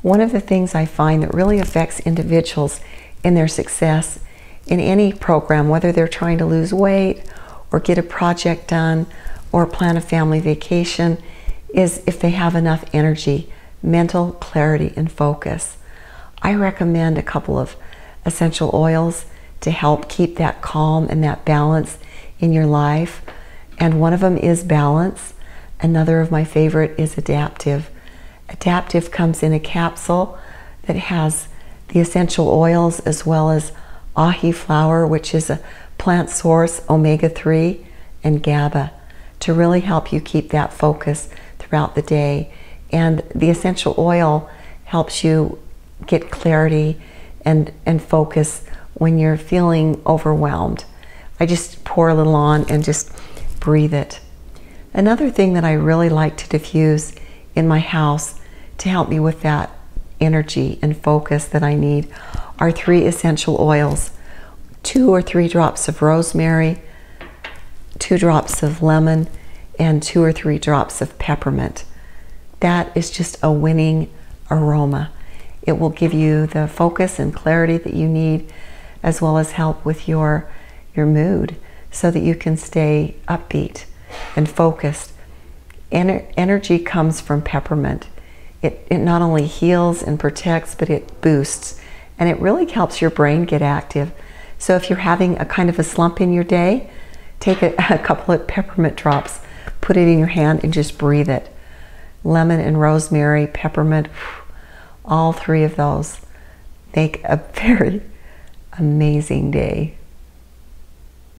One of the things I find that really affects individuals in their success in any program, whether they're trying to lose weight or get a project done or plan a family vacation, is if they have enough energy, mental clarity, and focus. I recommend a couple of essential oils to help keep that calm and that balance in your life. And one of them is Balance. Another of my favorite is Adaptive. Adaptive comes in a capsule that has the essential oils as well as ahi flower, which is a plant source, omega-3, and GABA to really help you keep that focus throughout the day. And the essential oil helps you get clarity and focus when you're feeling overwhelmed. I just pour a little on and just breathe it. Another thing that I really like to diffuse in my house to help me with that energy and focus that I need are 3 essential oils. 2 or 3 drops of rosemary, 2 drops of lemon, and 2 or 3 drops of peppermint. That is just a winning aroma. It will give you the focus and clarity that you need, as well as help with your mood so that you can stay upbeat and focused. Energy comes from peppermint. It not only heals and protects, but it boosts, and it really helps your brain get active. So if you're having a kind of a slump in your day, take a couple of peppermint drops, put it in your hand, and just breathe it. Lemon and rosemary, peppermint, all 3 of those make a very amazing day.